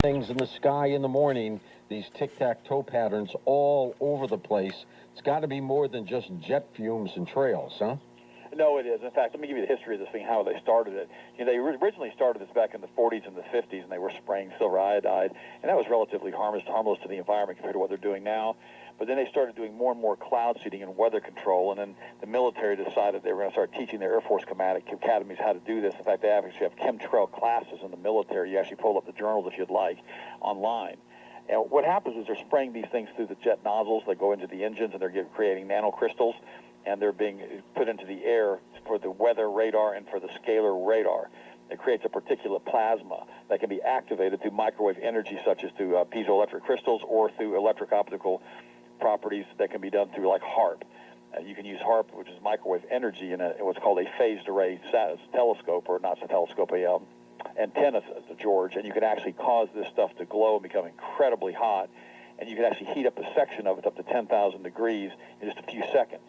things in the sky in the morning, these tic-tac-toe patterns all over the place. It's got to be more than just jet fumes and trails, huh? No, it is. In fact, let me give you the history of this thing, how they started it. They originally started this back in the 40s and the 50s, and they were spraying silver iodide, and that was relatively harmless to the environment compared to what they're doing now. But then they started doing more and more cloud seeding and weather control, and then the military decided they were going to start teaching their Air Force academies how to do this. In fact, they actually have chemtrail classes in the military. You actually pull up the journals, if you'd like, online. And what happens is they're spraying these things through the jet nozzles that go into the engines, and they're creating nanocrystals, and they're being put into the air for the weather radar and for the scalar radar. It creates a particulate plasma that can be activated through microwave energy, such as through piezoelectric crystals or through electric optical properties that can be done through like HARP. You can use HARP, which is microwave energy, in what's called a phased array telescope, or not a telescope, a antenna, George, and you can actually cause this stuff to glow and become incredibly hot, and you can actually heat up a section of it up to 10,000 degrees in just a few seconds.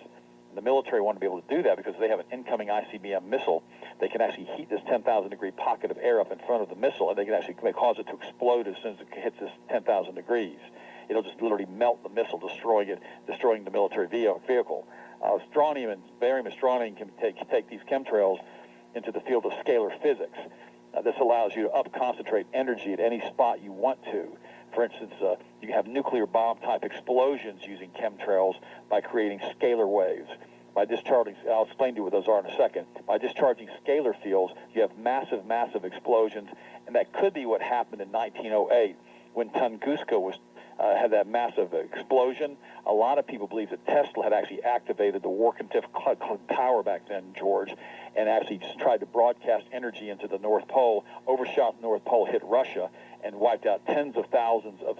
The military want to be able to do that because they have an incoming ICBM missile. They can actually heat this 10,000 degree pocket of air up in front of the missile, and they can actually cause it to explode as soon as it hits this 10,000 degrees. It'll just literally melt the missile, destroying the military vehicle. Strontium and barium and strontium can take these chemtrails into the field of scalar physics. This allows you to up-concentrate energy at any spot you want to. For instance, you can have nuclear bomb-type explosions using chemtrails by creating scalar waves. By discharging, I'll explain to you what those are in a second. By discharging scalar fields, you have massive, massive explosions, and that could be what happened in 1908 when Tunguska had that massive explosion. A lot of people believe that Tesla had actually activated the Warkentif power back then, George, and actually just tried to broadcast energy into the North Pole, overshot the North Pole, hit Russia, and wiped out tens of thousands of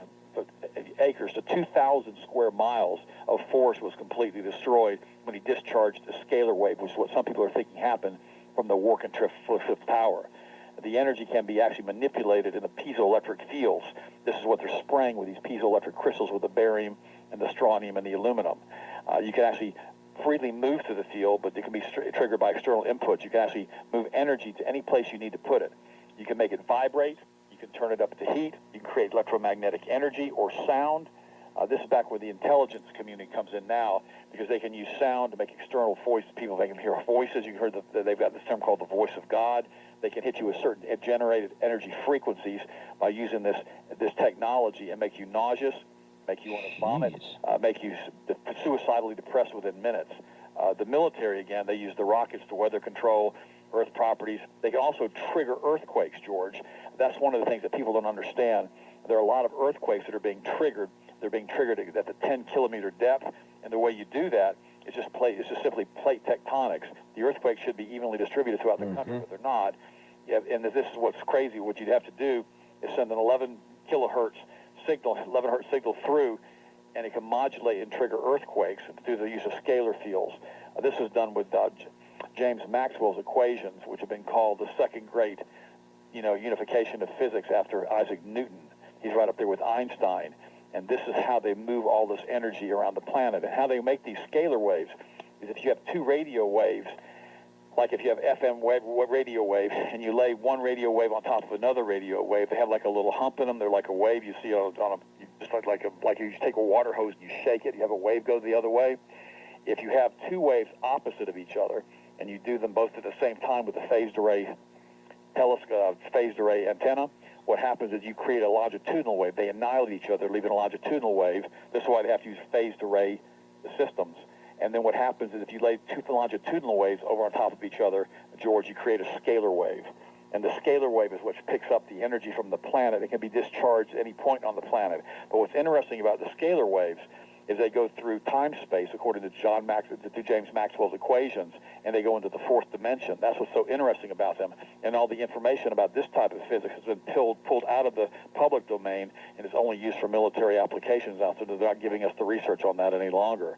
acres to 2,000 square miles of forest was completely destroyed when he discharged a scalar wave, which is what some people are thinking happened from the Warkentif power. The energy can be actually manipulated in the piezoelectric fields. This is what they're spraying with these piezoelectric crystals with the barium and the strontium and the aluminum. You can actually freely move through the field, but it can be triggered by external inputs. You can actually move energy to any place you need to put it. You can make it vibrate. You can turn it up to heat. You can create electromagnetic energy or sound. This is back where the intelligence community comes in now, because they can use sound to make external voices. People, they can hear voices. You heard that they've got this term called the voice of God. They can hit you with certain generated energy frequencies by using this technology and make you nauseous, make you want to vomit, make you suicidally depressed within minutes. The military, again, they use the rockets to weather control Earth properties. They can also trigger earthquakes, George. That's one of the things that people don't understand. There are a lot of earthquakes that are being triggered. They're being triggered at the 10-kilometer depth, and the way you do that is just simply plate tectonics. The earthquakes should be evenly distributed throughout the country, but they're not. And this is what's crazy. What you'd have to do is send an 11 hertz signal through, and it can modulate and trigger earthquakes through the use of scalar fields. This is done with James Maxwell's equations, which have been called the second great, unification of physics after Isaac Newton. He's right up there with Einstein. And this is how they move all this energy around the planet. And how they make these scalar waves is if you have two radio waves, like if you have FM radio wave, and you lay one radio wave on top of another radio wave, they have like a little hump in them. They're like a wave you see just like you take a water hose and you shake it, you have a wave go the other way. If you have two waves opposite of each other, and you do them both at the same time with a phased array antenna, what happens is you create a longitudinal wave. They annihilate each other, leaving a longitudinal wave. This is why they have to use phased array systems. And then what happens is if you lay two longitudinal waves over on top of each other, George, you create a scalar wave. And the scalar wave is what picks up the energy from the planet. It can be discharged at any point on the planet. But what's interesting about the scalar waves is they go through time-space according to James Maxwell's equations, and they go into the fourth dimension. That's what's so interesting about them. And all the information about this type of physics has been pulled out of the public domain, and is only used for military applications now, so they're not giving us the research on that any longer.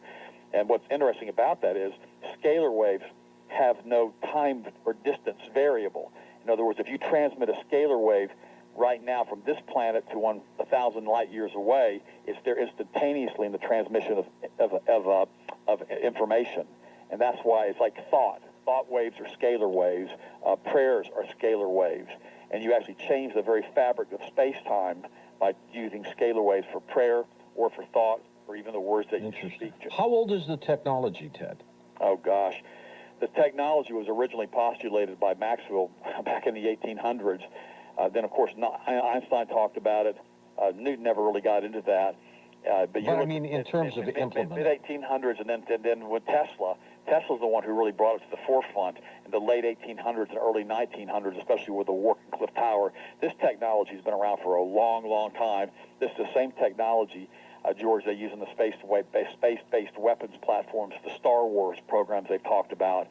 And what's interesting about that is scalar waves have no time or distance variable. In other words, if you transmit a scalar wave right now from this planet to 1,000 light years away, it's there instantaneously in the transmission of information. And that's why it's like thought. Thought waves are scalar waves. Prayers are scalar waves. and you actually change the very fabric of space-time by using scalar waves for prayer or for thought or even the words that you speak. How old is the technology, Ted? Oh, gosh. The technology was originally postulated by Maxwell back in the 1800s. Then, of course, Einstein talked about it. Newton never really got into that. But I mean, in terms of implementing. Mid-1800s, and then with Tesla's the one who really brought it to the forefront in the late 1800s and early 1900s, especially with the Wardenclyffe Tower. This technology has been around for a long, long time. This is the same technology, George, they use in the space-based weapons platforms, the Star Wars programs they've talked about.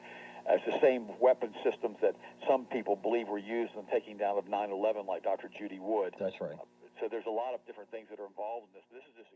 It's the same weapon systems that some people believe were used in taking down of 9/11, like Dr. Judy Wood. That's right. So there's a lot of different things that are involved in this. This is just